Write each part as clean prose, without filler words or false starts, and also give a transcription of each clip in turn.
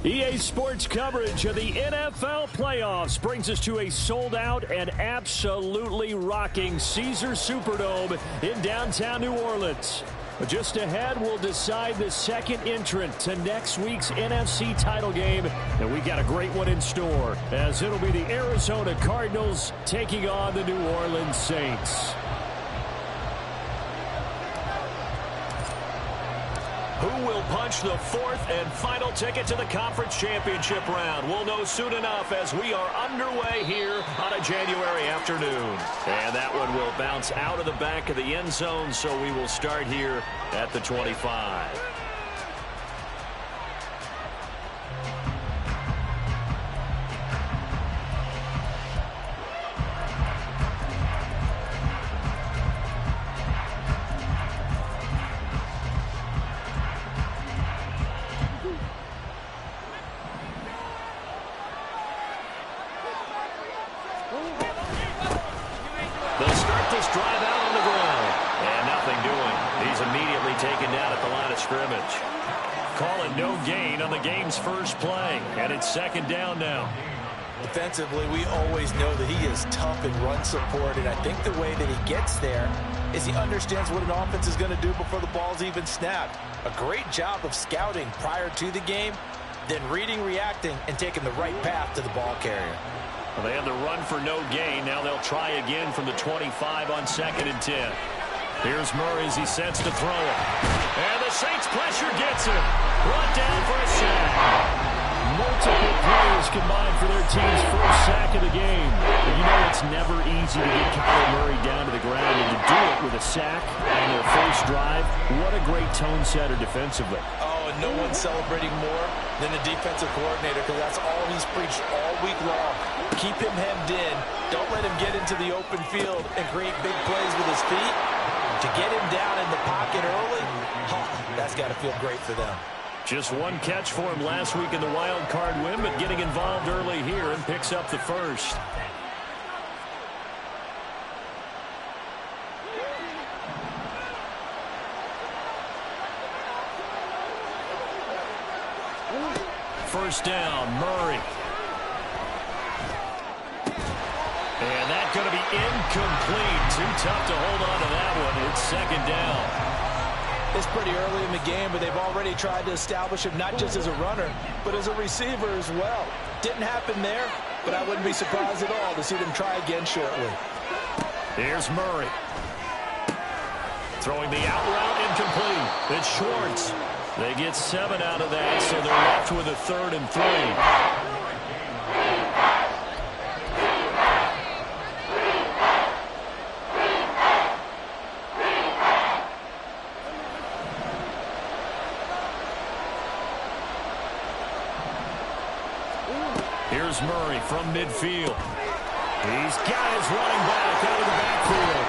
EA Sports coverage of the NFL playoffs brings us to a sold-out and absolutely rocking Caesars Superdome in downtown New Orleans. Just ahead, we'll decide the second entrant to next week's NFC title game, and we got a great one in store, as it'll be the Arizona Cardinals taking on the New Orleans Saints. Who will punch the fourth and final ticket to the conference championship round? We'll know soon enough as we are underway here on a January afternoon. And that one will bounce out of the back of the end zone, so we will start here at the 25. They'll start this drive out on the ground. And nothing doing. He's immediately taken down at the line of scrimmage. Calling no gain on the game's first play. And it's second down now. Defensively, we always know that he is tough in run support. And I think the way that he gets there is he understands what an offense is going to do before the ball's even snapped. A great job of scouting prior to the game, then reading, reacting, and taking the right path to the ball carrier. Well, they had the run for no gain. Now they'll try again from the 25 on 2nd and 10. Here's Murray as he sets to throw it. And the Saints pressure gets him. Brought down for a sack. Multiple players combined for their team's first sack of the game. But you know it's never easy to get Kyler Murray down to the ground, and to do it with a sack on their first drive, what a great tone setter defensively. Oh, and no one's celebrating more than the defensive coordinator, because that's all he's preached all week long. Keep him hemmed in. Don't let him get into the open field and create big plays with his feet. To get him down in the pocket early, that's got to feel great for them. Just one catch for him last week in the wild card win, but getting involved early here and picks up the first. First down, Murray. And that's going to be incomplete. Too tough to hold on to that one. It's second down. It's pretty early in the game, but they've already tried to establish him not just as a runner, but as a receiver as well. Didn't happen there, but I wouldn't be surprised at all to see them try again shortly. Here's Murray. Throwing the out route incomplete. It's Schwartz. They get 7 out of that, so they're left with a 3rd and 3. Here's Murray from midfield. He's got his running back out of the backfield.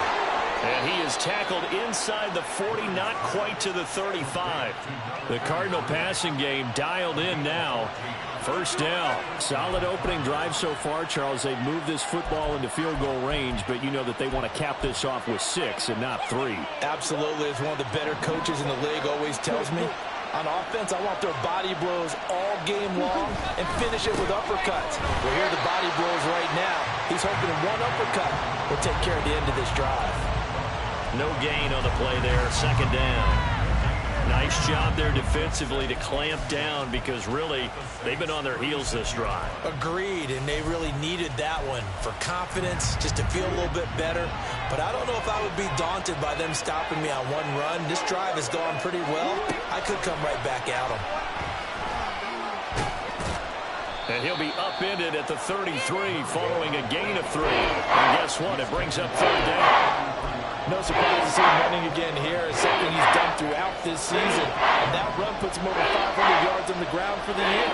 And he is tackled inside the 40, not quite to the 35. The Cardinal passing game dialed in now. First down. Solid opening drive so far, Charles. They've moved this football into field goal range, but you know that they want to cap this off with 6 and not 3. Absolutely. As one of the better coaches in the league always tells me, on offense, I want their body blows all game long and finish it with uppercuts. Well, here are the body blows right now. He's hoping one uppercut will take care of the end of this drive. No gain on the play there. Second down. Nice job there defensively to clamp down, because really they've been on their heels this drive. Agreed, and they really needed that one for confidence, just to feel a little bit better. But I don't know if I would be daunted by them stopping me on one run. This drive has gone pretty well. I could come right back at them. And he'll be upended at the 33 following a gain of 3. And guess what? It brings up 3rd down. No surprise to see him running again here. It's something he's done throughout this season. And that run puts him over 500 yards on the ground for the year.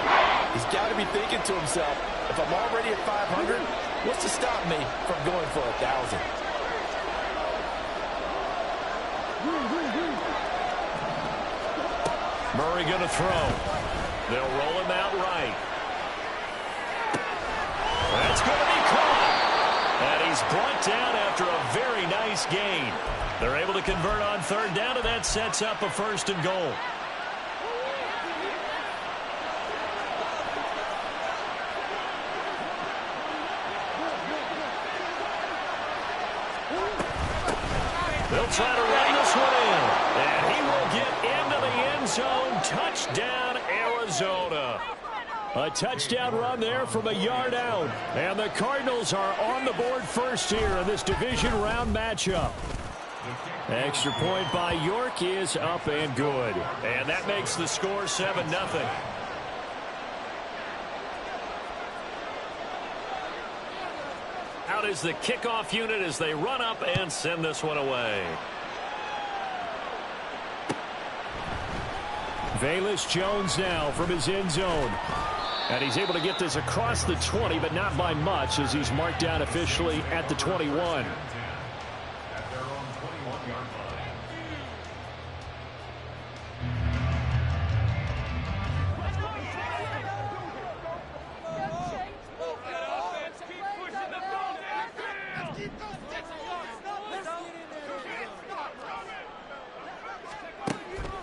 He's got to be thinking to himself, if I'm already at 500, what's to stop me from going for 1,000? Murray going to throw. They'll roll him out right. That's going to be caught. And he's brought down after a very nice gain. They're able to convert on 3rd down, and that sets up a 1st and goal. They'll try to run this one in. And he will get into the end zone. Touchdown, Arizona. A touchdown run there from a yard out. And the Cardinals are on the board first here in this division round matchup. Extra point by York is up and good. And that makes the score 7-0. Out is the kickoff unit as they run up and send this one away. Velus Jones now from his end zone. And he's able to get this across the 20, but not by much as he's marked down officially at the 21.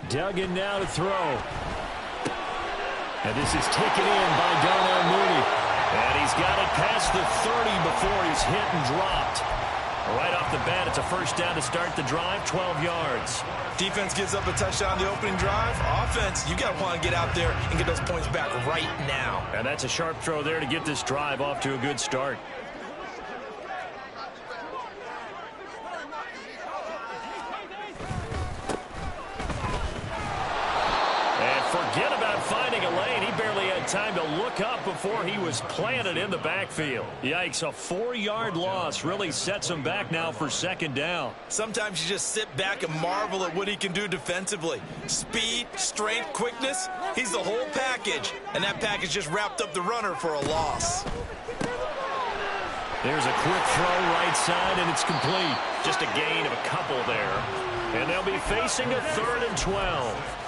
Duggan now to throw. And this is taken in by Darnell Mooney. And he's got it past the 30 before he's hit and dropped. Right off the bat, it's a first down to start the drive, 12 yards. Defense gives up a touchdown on the opening drive. Offense, you got to want to get out there and get those points back right now. And that's a sharp throw there to get this drive off to a good start. Forget about finding a lane. He barely had time to look up before he was planted in the backfield. Yikes, a 4-yard loss really sets him back now for second down. Sometimes you just sit back and marvel at what he can do defensively. Speed, strength, quickness, he's the whole package. And that package just wrapped up the runner for a loss. There's a quick throw right side, and it's complete. Just a gain of a couple there. And they'll be facing a 3rd and 12.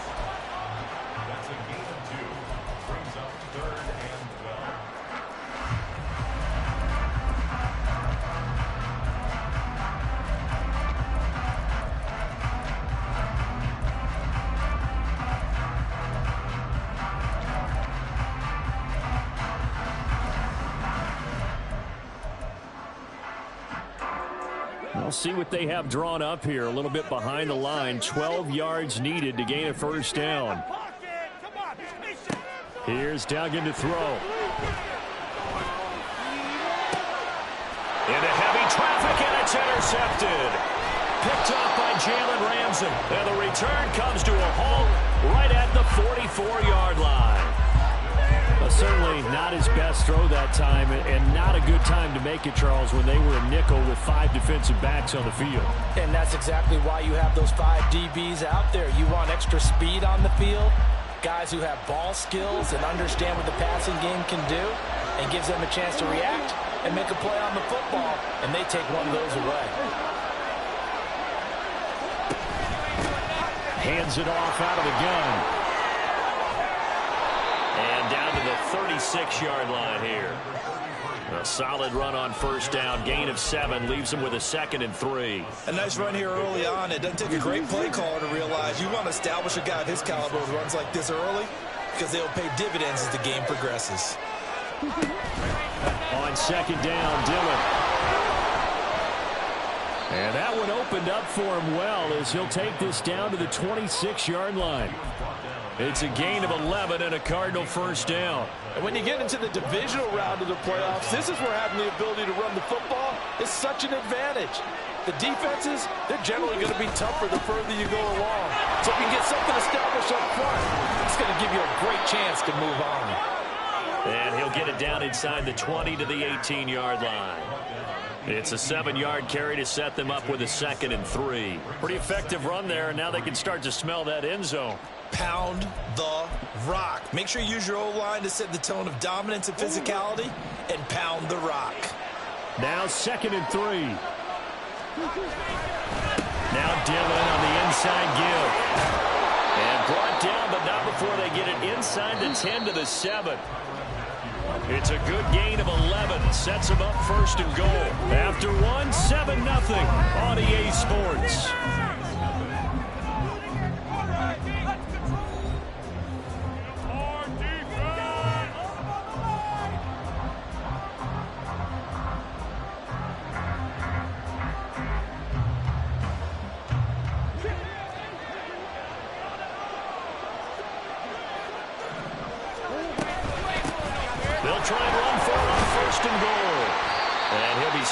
We'll see what they have drawn up here. A little bit behind the line. 12 yards needed to gain a first down. Here's Duggan to throw. Into heavy traffic, and it's intercepted. Picked off by Jalen Ramsey. And the return comes to a halt right at the 44-yard line. Certainly not his best throw that time, and not a good time to make it, Charles, when they were a nickel with 5 defensive backs on the field. And that's exactly why you have those 5 DBs out there. You want extra speed on the field, guys who have ball skills and understand what the passing game can do, and gives them a chance to react and make a play on the football, and they take one of those away. Hands it off out of the gun. And down to the 36-yard line here. A solid run on first down. Gain of 7 leaves him with a 2nd and 3. A nice run here early on. It doesn't take a great play caller to realize you want to establish a guy of his caliber who runs like this early because they'll pay dividends as the game progresses. On 2nd down, Dillon. And that one opened up for him well as he'll take this down to the 26-yard line. It's a gain of 11 and a Cardinal first down. And when you get into the divisional round of the playoffs, this is where having the ability to run the football is such an advantage. The defenses, they're generally going to be tougher the further you go along. So if you can get something established up front, it's going to give you a great chance to move on. And he'll get it down inside the 20 to the 18-yard line. It's a 7-yard carry to set them up with a 2nd and 3. Pretty effective run there, and now they can start to smell that end zone. Pound the rock. Make sure you use your O-line to set the tone of dominance and physicality, and pound the rock. Now 2nd and 3. Now Dillon on the inside give. And brought down, but not before they get it inside the 10 to the 7. It's a good gain of 11. Sets them up 1st and goal. After one, 7-0 on EA Sports.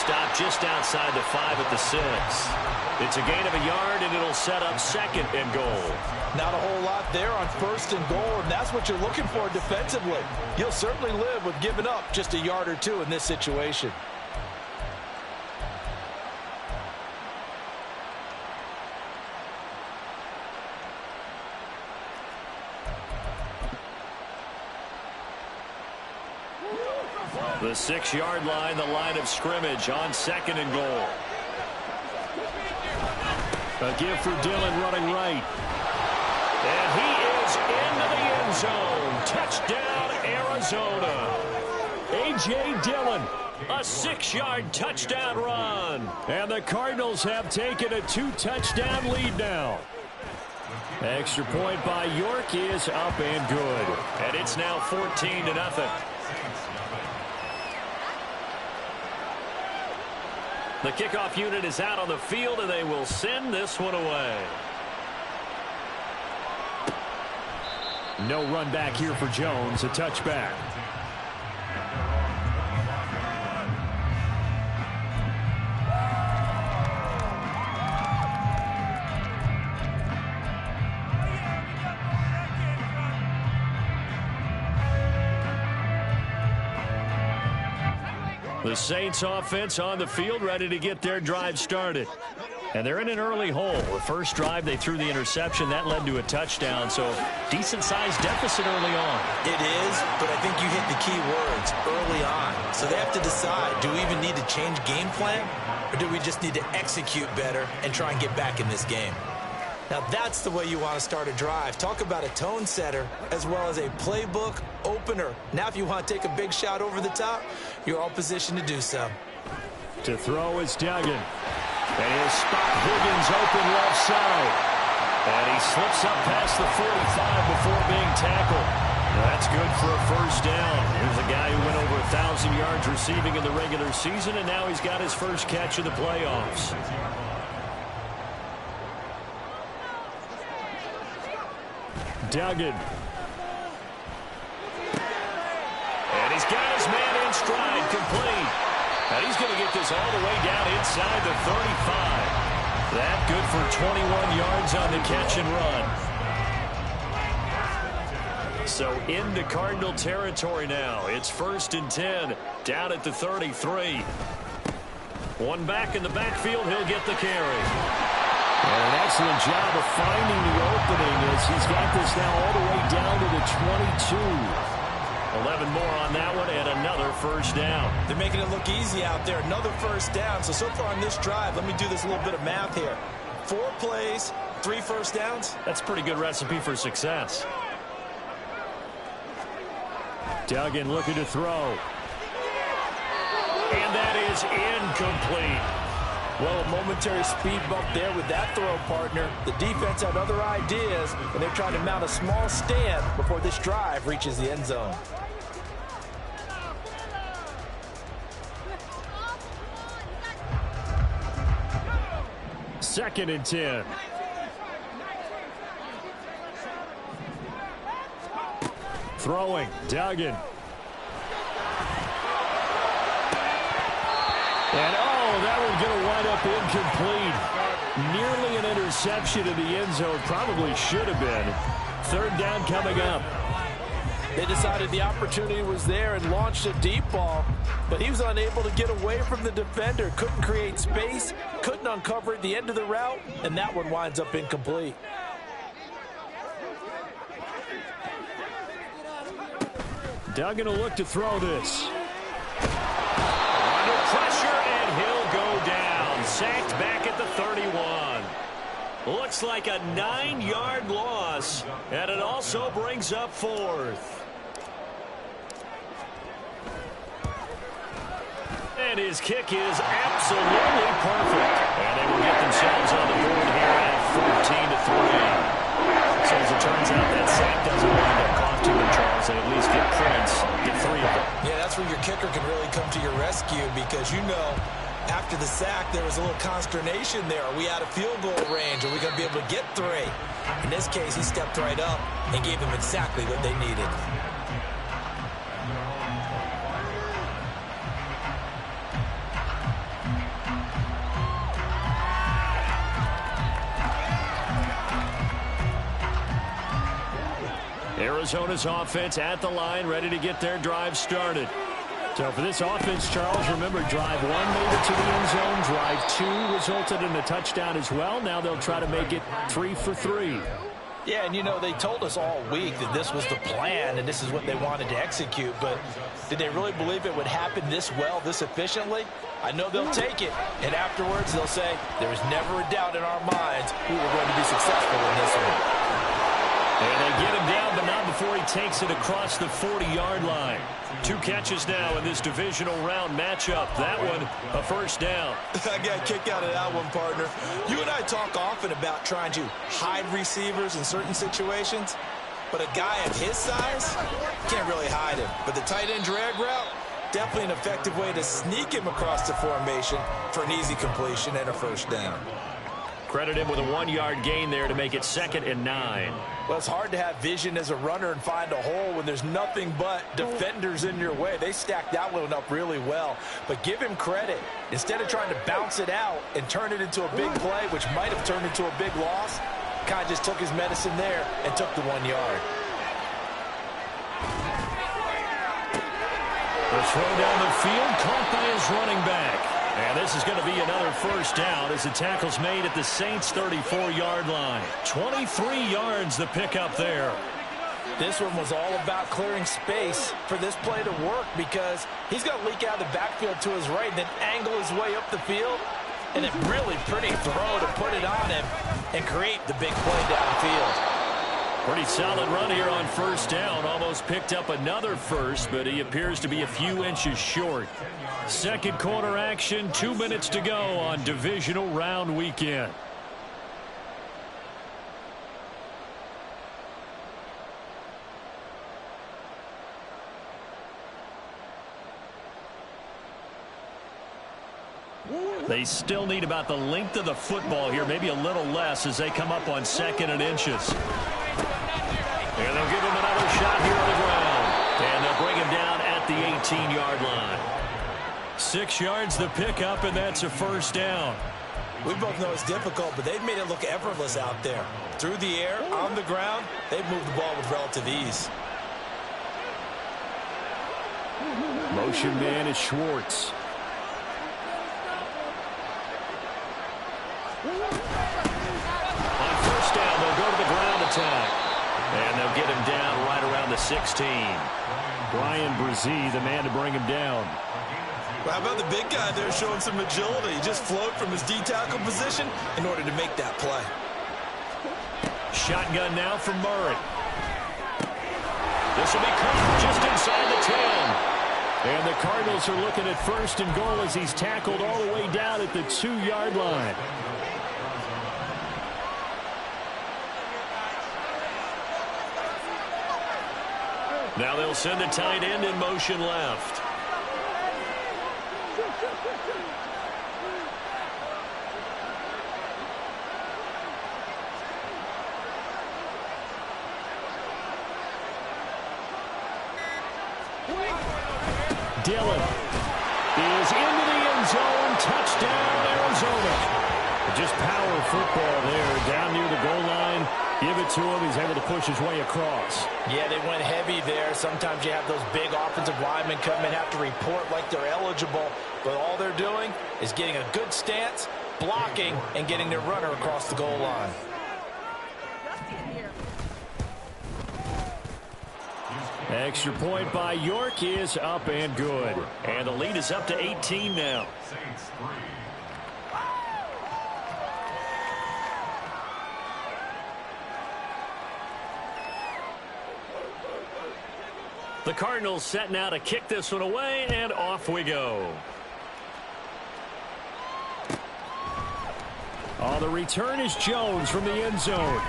stop just outside the 5 at the 6. It's a gain of a yard, and it'll set up 2nd and goal. Not a whole lot there on 1st and goal, and that's what you're looking for defensively. You'll certainly live with giving up just a yard or 2 in this situation. The 6-yard line, the line of scrimmage on 2nd and goal. A give for Dillon running right. And he is into the end zone. Touchdown, Arizona. A.J. Dillon. A 6-yard touchdown run. And the Cardinals have taken a 2-touchdown lead now. Extra point by York is up and good. And it's now 14-0. The kickoff unit is out on the field, and they will send this one away. No run back here for Jones, a touchback. The Saints offense on the field, ready to get their drive started. And they're in an early hole. The first drive, they threw the interception. That led to a touchdown, so decent-sized deficit early on. It is, but I think you hit the key words, early on. So they have to decide, do we even need to change game plan, or do we just need to execute better and try and get back in this game? Now that's the way you want to start a drive. Talk about a tone setter as well as a playbook opener. Now if you want to take a big shot over the top, you're all positioned to do so. To throw is Duggan. And he'll spot Higgins open left side. And he slips up past the 45 before being tackled. That's good for a first down. Here's a guy who went over 1,000 yards receiving in the regular season, and now he's got his first catch of the playoffs. Duggan. And he's got his man in stride, complete. And he's going to get this all the way down inside the 35. That good for 21 yards on the catch and run. So into Cardinal territory now. It's 1st and 10, down at the 33. One back in the backfield, he'll get the carry. And an excellent job of finding the opening as he's got this now all the way down to the 22. 11 more on that one and another first down. They're making it look easy out there. Another first down. So far on this drive, let me do this little bit of math here. 4 plays, 3 first downs. That's a pretty good recipe for success. Duggan looking to throw. And that is incomplete. Well, a momentary speed bump there with that throw, partner. The defense had other ideas, and they're trying to mount a small stand before this drive reaches the end zone. Second and 10. Throwing, Duggan. And that one's going to wind up incomplete. Nearly an interception in the end zone. Probably should have been. 3rd down coming up. They decided the opportunity was there and launched a deep ball, but he was unable to get away from the defender. Couldn't create space, couldn't uncover at the end of the route, and that one winds up incomplete. Duggan will look to throw this. Under pressure, and he'll go down. Sacked back at the 31. Looks like a 9-yard loss, and it also brings up 4th. And his kick is absolutely perfect. And they will get themselves on the board here at 14-3. So as it turns out, that sack doesn't wind up costing them, Charles, and at least get points, get 3 of them. Yeah, that's where your kicker can really come to your rescue, because you know after the sack there was a little consternation there. Are we out of field goal range? Are we going to be able to get 3? In this case, he stepped right up and gave them exactly what they needed. Arizona's offense at the line, ready to get their drive started. So for this offense, Charles, remember, drive 1 made it to the end zone. Drive 2 resulted in a touchdown as well. Now they'll try to make it 3 for 3. Yeah, and you know, they told us all week that this was the plan and this is what they wanted to execute, but did they really believe it would happen this well, this efficiently? I know they'll take it, and afterwards they'll say, there was never a doubt in our minds we were going to be successful in this one. And they get him down, but not before he takes it across the 40-yard line. 2 catches now in this divisional round matchup. That one, a first down. I got a kick out of that one, partner. You and I talk often about trying to hide receivers in certain situations, but a guy of his size can't really hide him. But the tight end drag route, definitely an effective way to sneak him across the formation for an easy completion and a first down. Credit him with a 1-yard gain there to make it 2nd and 9. Well, it's hard to have vision as a runner and find a hole when there's nothing but defenders in your way. They stacked that one up really well. But give him credit. Instead of trying to bounce it out and turn it into a big play, which might have turned into a big loss, kind of just took his medicine there and took the 1 yard. The throw down the field, caught by his running back. And this is going to be another first down as the tackle's made at the Saints' 34-yard line. 23 yards the pickup there. This one was all about clearing space for this play to work because he's going to leak out of the backfield to his right and then angle his way up the field. And a really pretty throw to put it on him and create the big play downfield. Pretty solid run here on first down. Almost picked up another first, but he appears to be a few inches short. Second quarter action, 2 minutes to go on divisional round weekend. They still need about the length of the football here, maybe a little less as they come up on 2nd and inches. And they'll give him another shot here on the ground. And they'll bring him down at the 18-yard line. 6 yards the pickup, and that's a first down. We both know it's difficult, but they've made it look effortless out there. Through the air, on the ground, they've moved the ball with relative ease. Motion man is Schwartz. On first down, they'll go to the ground attack. And they'll get him down right around the 16. Brian Brzee, the man to bring him down. Well, how about the big guy there showing some agility? He just flowed from his D-tackle position in order to make that play. Shotgun now from Murray. This will be caught just inside the 10. And the Cardinals are looking at 1st and goal as he's tackled all the way down at the 2-yard line. Now they'll send the tight end in motion left. Dillon is into the end zone. Touchdown, Arizona. Just power football there down near the goal line. Give it to him. He's able to push his way across. Yeah, they went heavy there. Sometimes you have those big offensive linemen come in, have to report like they're eligible, but all they're doing is getting a good stance, blocking, and getting their runner across the goal line. Extra point by York is up and good. And the lead is up to 18 now. The Cardinals set now to kick this one away, and off we go. Oh, the return is Jones from the end zone.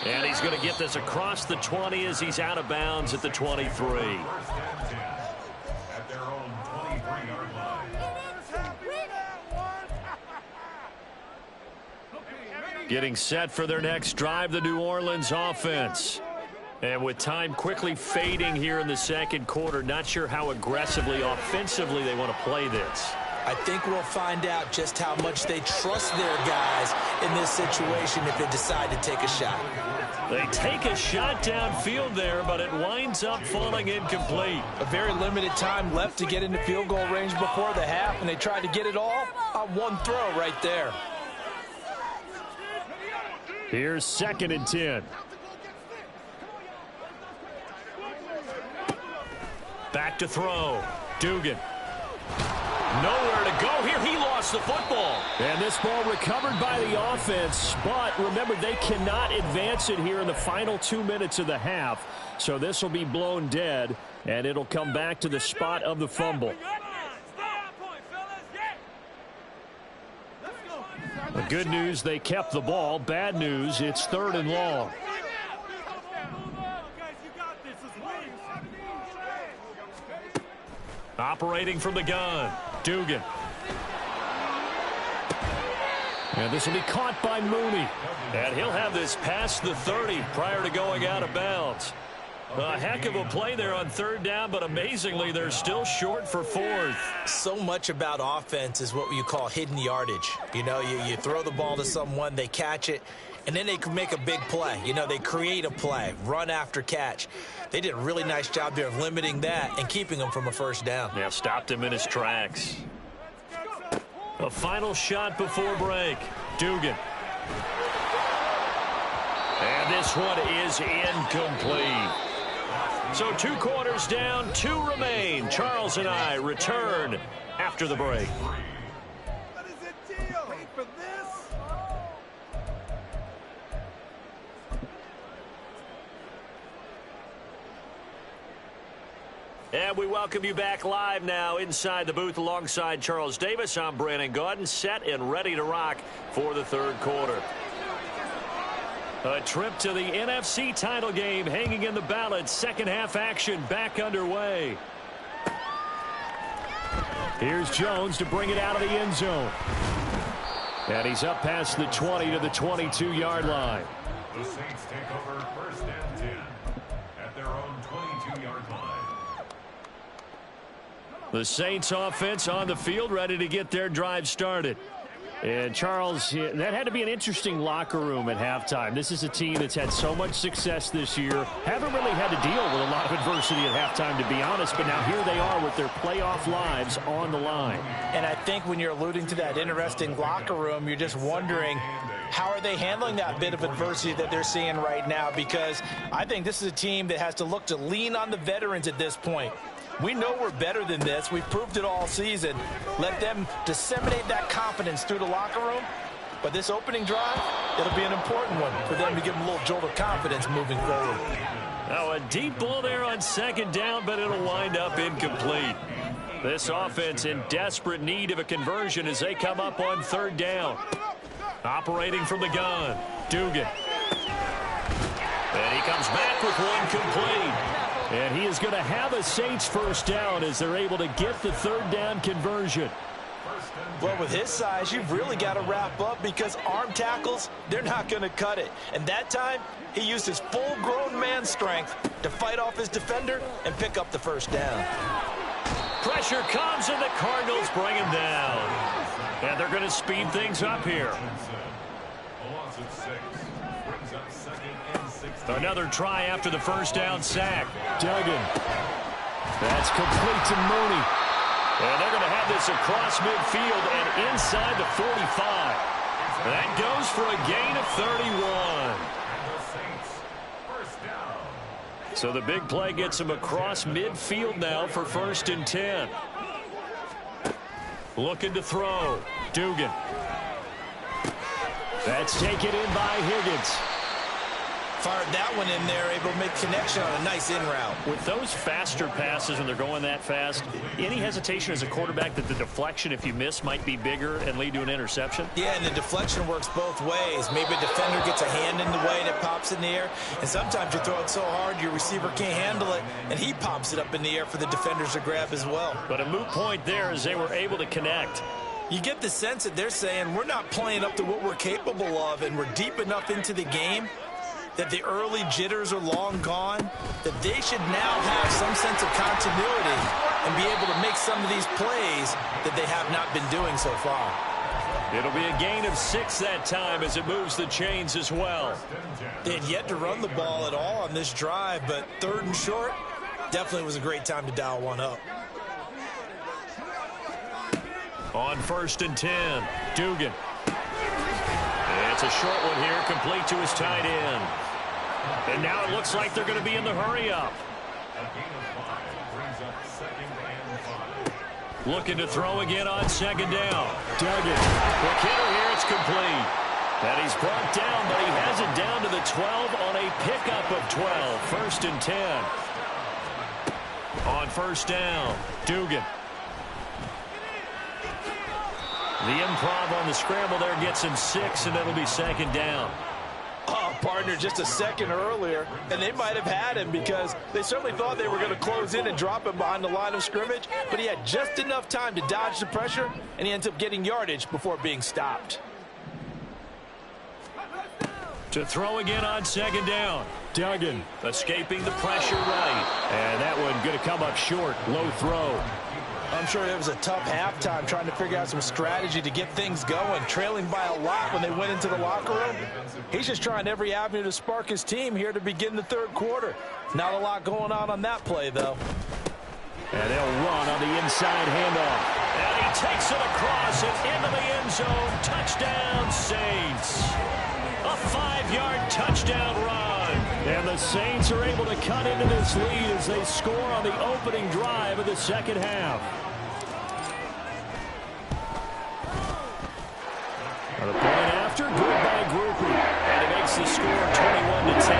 And he's going to get this across the 20 as he's out of bounds at the 23. Getting set for their next drive, the New Orleans offense. And with time quickly fading here in the second quarter, not sure how aggressively, offensively they want to play this. I think we'll find out just how much they trust their guys in this situation if they decide to take a shot. They take a shot downfield there, but it winds up falling incomplete. A very limited time left to get into field goal range before the half, and they tried to get it all on one throw right there. Here's 2nd and 10. Back to throw. Dugan. Nowhere to go here. He lost the football. And this ball recovered by the offense. But remember, they cannot advance it here in the final 2 minutes of the half. So this will be blown dead, and it'll come back to the spot of the fumble. The good news, they kept the ball. Bad news, it's 3rd and long. Operating from the gun, Dugan. And this will be caught by Mooney. And he'll have this past the 30 prior to going out of bounds. A heck of a play there on 3rd down, but amazingly, they're still short for 4th. So much about offense is what you call hidden yardage. You know, you throw the ball to someone, they catch it, and then they can make a big play. You know, they create a play, run after catch. They did a really nice job there of limiting that and keeping him from a 1st down. Yeah, stopped him in his tracks. A final shot before break. Dugan. And this one is incomplete. So 2 quarters down, 2 remain. Charles and I return after the break. What is the deal? Wait for this. And we welcome you back live now inside the booth alongside Charles Davis. I'm Brandon Gaudin, set and ready to rock for the 3rd quarter. A trip to the NFC title game hanging in the balance. 2nd half action back underway. Here's Jones to bring it out of the end zone. And he's up past the 20 to the 22-yard line. The Saints take over 1st and 10 at their own 22-yard line. The Saints offense on the field, ready to get their drive started. And Charles, that had to be an interesting locker room at halftime. This is a team that's had so much success this year. Haven't really had to deal with a lot of adversity at halftime, to be honest. But now here they are with their playoff lives on the line. And I think when you're alluding to that interesting locker room, you're just wondering, how are they handling that bit of adversity that they're seeing right now? Because I think this is a team that has to look to lean on the veterans at this point. We know we're better than this. We've proved it all season. Let them disseminate that confidence through the locker room. But this opening drive, it'll be an important one for them to give them a little jolt of confidence moving forward. Now a deep ball there on 2nd down, but it'll wind up incomplete. This offense in desperate need of a conversion as they come up on 3rd down. Operating from the gun, Dugan. And he comes back with one complete. And he is going to have a Saints 1st down as they're able to get the 3rd down conversion. Well, with his size, you've really got to wrap up because arm tackles, they're not going to cut it. And that time, he used his full-grown man strength to fight off his defender and pick up the 1st down. Pressure comes, and the Cardinals bring him down. And they're going to speed things up here. Another try after the 1st down sack. Duggan. That's complete to Mooney. And they're going to have this across midfield and inside the 45. That goes for a gain of 31. So the big play gets him across midfield now for 1st and 10. Looking to throw. Dugan. That's taken in by Higgins. Fired that one in there, able to make connection on a nice in route. With those faster passes when they're going that fast, any hesitation as a quarterback that the deflection, if you miss, might be bigger and lead to an interception? Yeah, and the deflection works both ways. Maybe a defender gets a hand in the way and it pops in the air, and sometimes you throw it so hard your receiver can't handle it, and he pops it up in the air for the defenders to grab as well. But a moot point there as they were able to connect. You get the sense that they're saying we're not playing up to what we're capable of, and we're deep enough into the game that the early jitters are long gone, that they should now have some sense of continuity and be able to make some of these plays that they have not been doing so far. It'll be a gain of 6 that time as it moves the chains as well. They had yet to run the ball at all on this drive, but 3rd and short definitely was a great time to dial one up. On 1st and 10, Dugan. It's a short one here, complete to his tight end. And now it looks like they're going to be in the hurry-up. A gain of 5 brings up 2nd and 5. Looking to throw again on 2nd down. Dugan. Quick hitter here, it's complete. And he's brought down, but he has it down to the 12 on a pickup of 12. 1st and 10. On 1st down, Dugan. The improv on the scramble there gets him 6, and it'll be 2nd down. Oh, partner, just a second earlier, and they might have had him because they certainly thought they were going to close in and drop him behind the line of scrimmage, but he had just enough time to dodge the pressure, and he ends up getting yardage before being stopped. To throw again on 2nd down. Duggan escaping the pressure right. And that one going to come up short. Low throw. I'm sure it was a tough halftime trying to figure out some strategy to get things going, trailing by a lot when they went into the locker room. He's just trying every avenue to spark his team here to begin the 3rd quarter. Not a lot going on that play, though. And they'll run on the inside handoff. And he takes it across and into the end zone. Touchdown, Saints. A 5-yard touchdown run. And the Saints are able to cut into this lead as they score on the opening drive of the 2nd half. And the point after, good by Groupie. And it makes the score 21-10.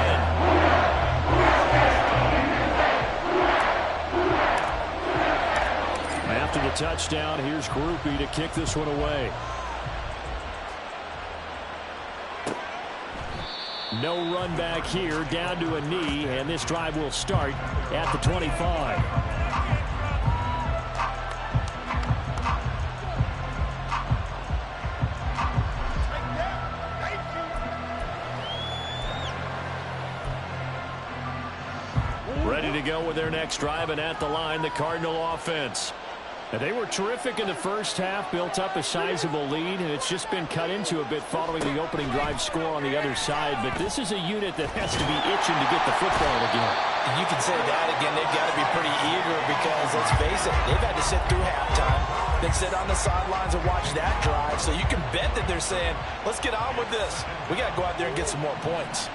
After the touchdown, here's Groupie to kick this one away. No run back here, down to a knee, and this drive will start at the 25. Ready to go with their next drive, and at the line, the Cardinal offense. And they were terrific in the first half, built up a sizable lead, and it's just been cut into a bit following the opening drive score on the other side. But this is a unit that has to be itching to get the football again. You can say that again. They've got to be pretty eager because, let's face it, they've had to sit through halftime, then sit on the sidelines and watch that drive. So you can bet that they're saying, let's get on with this. We got to go out there and get some more points.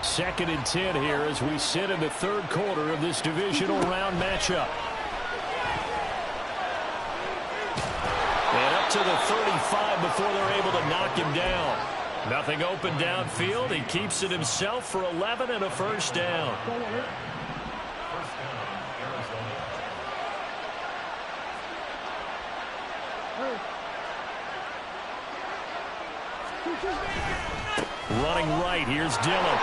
2nd and 10 here as we sit in the 3rd quarter of this divisional round matchup. And up to the 35 before they're able to knock him down. Nothing open downfield. He keeps it himself for 11 and a 1st down. Running right, here's Dillon.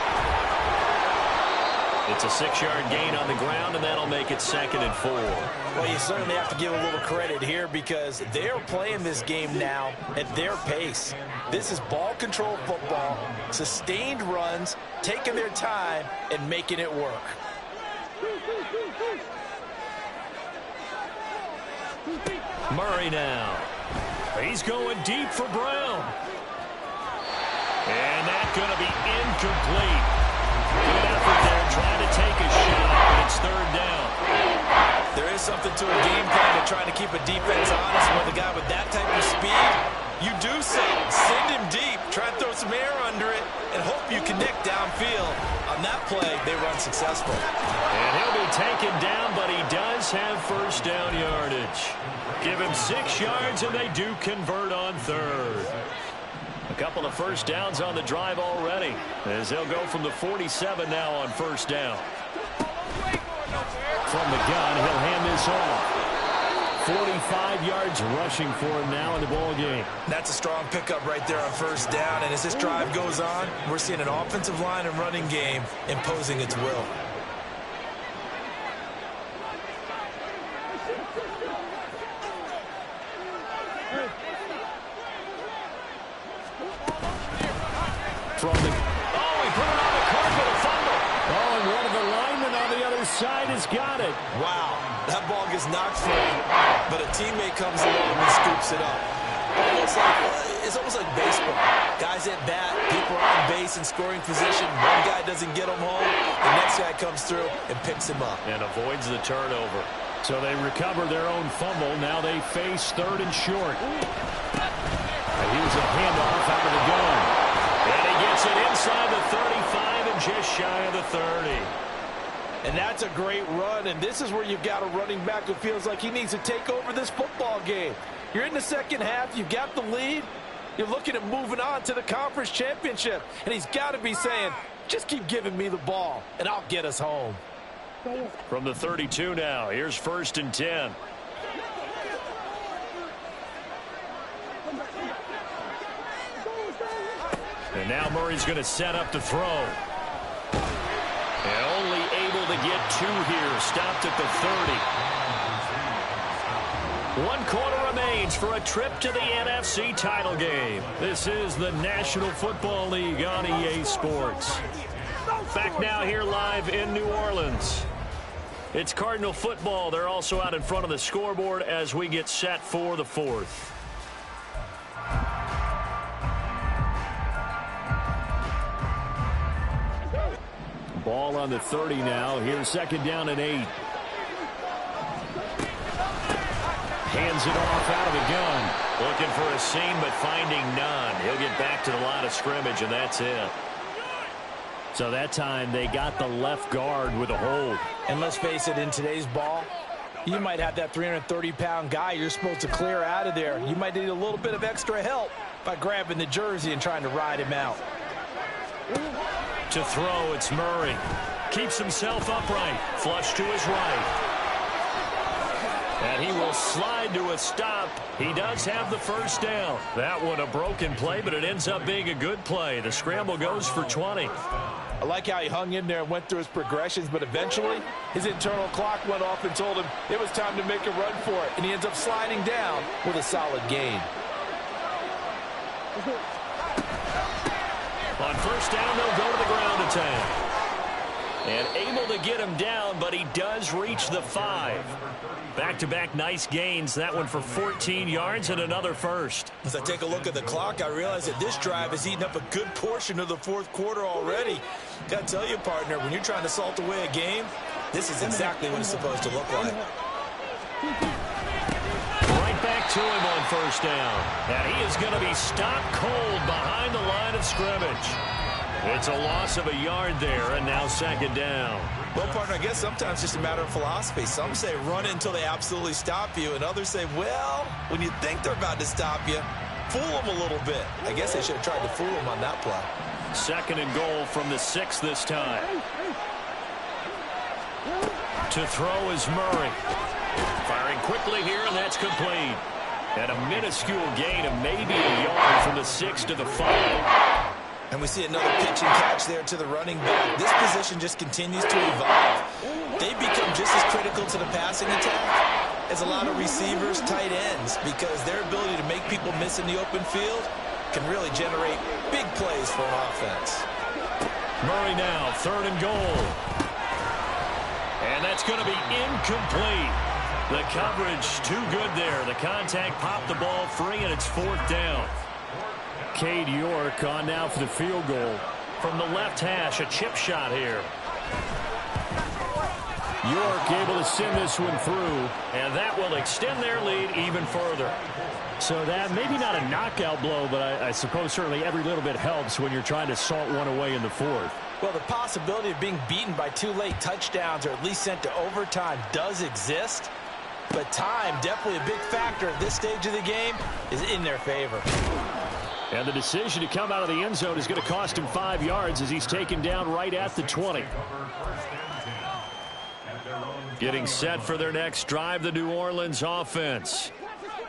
It's a 6-yard gain on the ground, and that'll make it 2nd and 4. Well, you certainly have to give a little credit here because they're playing this game now at their pace. This is ball control football, sustained runs, taking their time, and making it work. Murray now. He's going deep for Brown. And that's going to be incomplete. Good effort there, trying to take a shot, but it's 3rd down. There is something to a game plan of trying to keep a defense honest with a guy with that type of speed. You do send him deep, try and throw some air under it, and hope you connect downfield. On that play, they run successful. And he'll be taken down, but he does have 1st down yardage. Give him 6 yards, and they do convert on 3rd. A couple of 1st downs on the drive already, as they'll go from the 47 now on 1st down. From the gun, he'll hand this off. 45 yards rushing for him now in the ball game. That's a strong pickup right there on 1st down, and as this drive goes on, we're seeing an offensive line and running game imposing its will. From the... Oh, he put it on the carpet, a fumble. Oh, and one of the linemen on the other inside has got it. Wow, that ball gets knocked free, but a teammate comes along and scoops it up. It's almost like baseball. Guys at bat, people are on base in scoring position. One guy doesn't get him home. The next guy comes through and picks him up. And avoids the turnover. So they recover their own fumble. Now they face 3rd and short. And here's a handoff out of the gun. And he gets it inside the 35 and just shy of the 30. And that's a great run, and this is where you've got a running back who feels like he needs to take over this football game. You're in the second half, you've got the lead, you're looking at moving on to the conference championship, and he's got to be saying, just keep giving me the ball, and I'll get us home. From the 32 now, here's 1st and 10. And now Murray's going to set up the throw. And only able to get 2 here. Stopped at the 30. 1 quarter remains for a trip to the NFC title game. This is the National Football League on EA Sports. Back now here live in New Orleans. It's Cardinal football. They're also out in front of the scoreboard as we get set for the 4th. Ball on the 30 now. Here's 2nd down and 8. Hands it off out of the gun. Looking for a seam, but finding none. He'll get back to the line of scrimmage, and that's it. So that time they got the left guard with a hold. And let's face it, in today's ball, you might have that 330-pound guy you're supposed to clear out of there. You might need a little bit of extra help by grabbing the jersey and trying to ride him out. To throw, it's Murray. Keeps himself upright. Flush to his right. And he will slide to a stop. He does have the 1st down. That one a broken play, but it ends up being a good play. The scramble goes for 20. I like how he hung in there and went through his progressions, but eventually his internal clock went off and told him it was time to make a run for it, and he ends up sliding down with a solid gain. On 1st down, they'll go to the ground attack. And able to get him down, but he does reach the 5. Back-to-back nice gains. That one for 14 yards and another 1st. As I take a look at the clock, I realize that this drive has eaten up a good portion of the 4th quarter already. Got to tell you, partner, when you're trying to salt away a game, this is exactly what it's supposed to look like. Right back to him on 1st down. And he is going to be stopped cold behind the line of scrimmage. It's a loss of a yard there, and now 2nd down. Well, partner, I guess sometimes it's just a matter of philosophy. Some say run it until they absolutely stop you, and others say, well, when you think they're about to stop you, fool them a little bit. I guess they should have tried to fool them on that play. 2nd and goal from the 6 this time. To throw is Murray. Firing quickly here, and that's complete. And a minuscule gain of maybe a yard from the 6 to the 5. And we see another pitch and catch there to the running back. This position just continues to evolve. They become just as critical to the passing attack as a lot of receivers, tight ends, because their ability to make people miss in the open field can really generate big plays for an offense. Murray now, 3rd and goal. And that's going to be incomplete. The coverage too good there. The contact popped the ball free, and it's 4th down. Cade York on now for the field goal. From the left hash, a chip shot here. York able to send this one through. And that will extend their lead even further. So that maybe not a knockout blow, but I suppose certainly every little bit helps when you're trying to salt one away in the 4th. Well, the possibility of being beaten by 2 late touchdowns or at least sent to overtime does exist. But time, definitely a big factor at this stage of the game, is in their favor. And the decision to come out of the end zone is going to cost him 5 yards as he's taken down right at the 20. Getting set for their next drive, the New Orleans offense.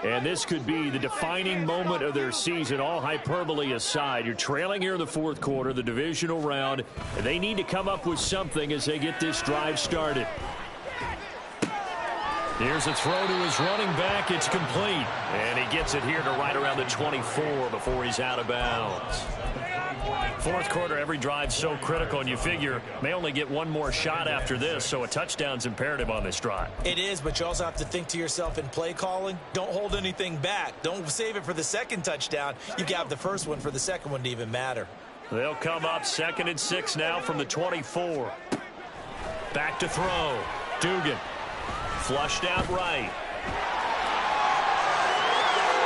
And this could be the defining moment of their season, all hyperbole aside. You're trailing here in the 4th quarter, the divisional round, and they need to come up with something as they get this drive started. Here's a throw to his running back. It's complete. And he gets it here to right around the 24 before he's out of bounds. Fourth quarter, every drive so critical, and you figure may only get one more shot after this, so a touchdown's imperative on this drive. It is, but you also have to think to yourself in play calling, don't hold anything back. Don't save it for the second touchdown. You can have the first one for the second one to even matter. They'll come up 2nd and 6 now from the 24. Back to throw. Dugan. Flushed out right.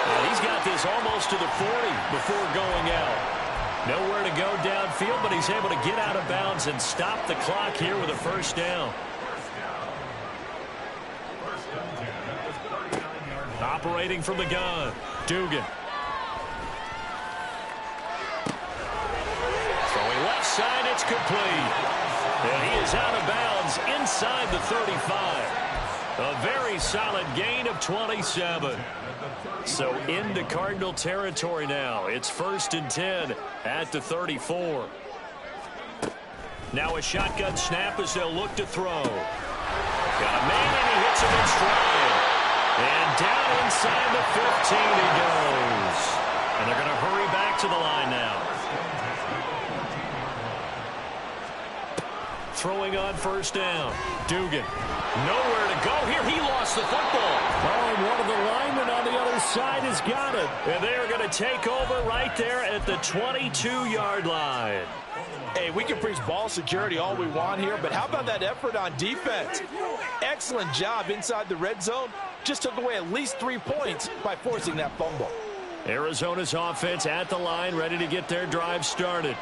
And he's got this almost to the 40 before going out. Nowhere to go downfield, but he's able to get out of bounds and stop the clock here with a first down. Operating from the gun, Dugan. Throwing left side, it's complete. And he is out of bounds inside the 35. A very solid gain of 27. So into Cardinal territory now. It's 1st and 10 at the 34. Now a shotgun snap as they'll look to throw. Got a man and he hits him in stride. And down inside the 15 he goes. And they're going to hurry back to the line now. Throwing on first down. Dugan. Nowhere to go here. He lost the football. Oh, and one of the linemen on the other side has got it. And they're going to take over right there at the 22-yard line. Hey, we can preach ball security all we want here, but how about that effort on defense? Excellent job inside the red zone. Just took away at least 3 points by forcing that fumble. Arizona's offense at the line, ready to get their drive started.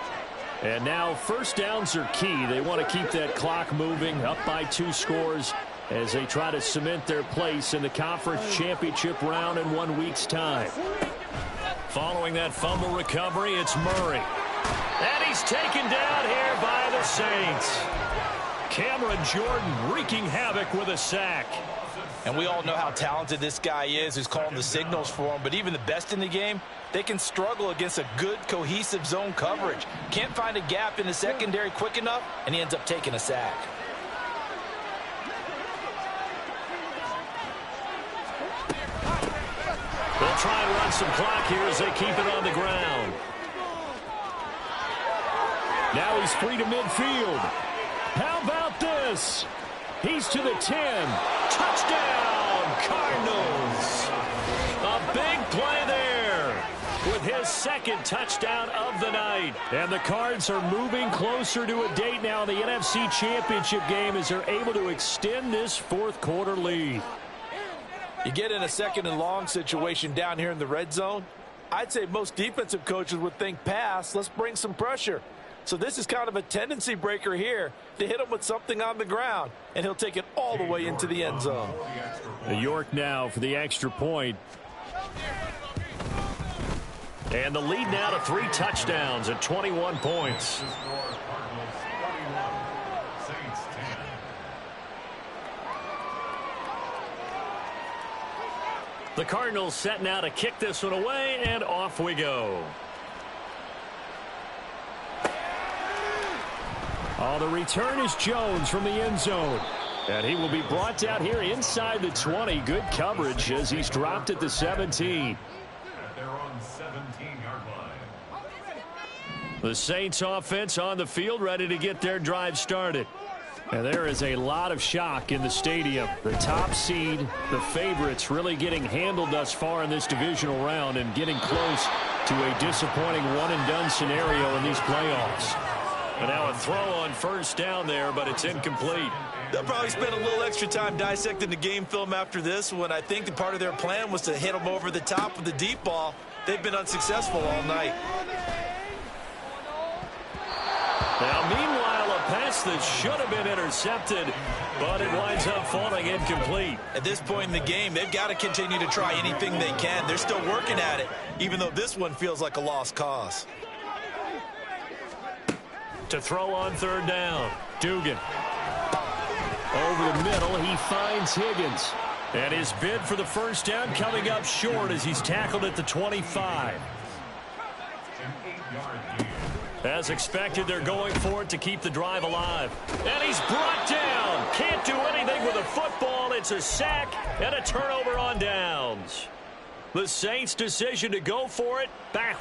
And now first downs are key. They want to keep that clock moving, up by 2 scores as they try to cement their place in the conference championship round in 1 week's time. Following that fumble recovery, it's Murray. And he's taken down here by the Saints. Cameron Jordan wreaking havoc with a sack. And we all know how talented this guy is who's calling the signals for him. But even the best in the game, they can struggle against a good, cohesive zone coverage. Can't find a gap in the secondary quick enough, and he ends up taking a sack. They'll try and run some clock here as they keep it on the ground. Now he's free to midfield. How about this? He's to the 10. Touchdown, Cardinals. A big play there with his second touchdown of the night. And the Cards are moving closer to a date now in the NFC Championship game as they're able to extend this fourth quarter lead. You get in a 2nd and long situation down here in the red zone. I'd say most defensive coaches would think pass. Let's bring some pressure. So this is kind of a tendency breaker here to hit him with something on the ground, and he'll take it all the way into the end zone. York now for the extra point. And the lead now to 3 touchdowns at 21 points. The Cardinals set now to kick this one away, and off we go. Oh, the return is Jones from the end zone. And he will be brought down here inside the 20. Good coverage as he's dropped at the 17. At their own 17-yard line. The Saints offense on the field ready to get their drive started. And there is a lot of shock in the stadium. The top seed, the favorites, really getting handled thus far in this divisional round and getting close to a disappointing one-and-done scenario in these playoffs. And now a throw on first down there, but it's incomplete. They'll probably spend a little extra time dissecting the game film after this one. I think that part of their plan was to hit them over the top with the deep ball. They've been unsuccessful all night. Now, meanwhile, a pass that should have been intercepted, but it winds up falling incomplete. At this point in the game, they've got to continue to try anything they can. They're still working at it, even though this one feels like a lost cause. To throw on third down, Dugan. Over the middle, he finds Higgins. And his bid for the first down coming up short as he's tackled at the 25. As expected, they're going for it to keep the drive alive. And he's brought down. Can't do anything with a football. It's a sack and a turnover on downs. The Saints' decision to go for it back.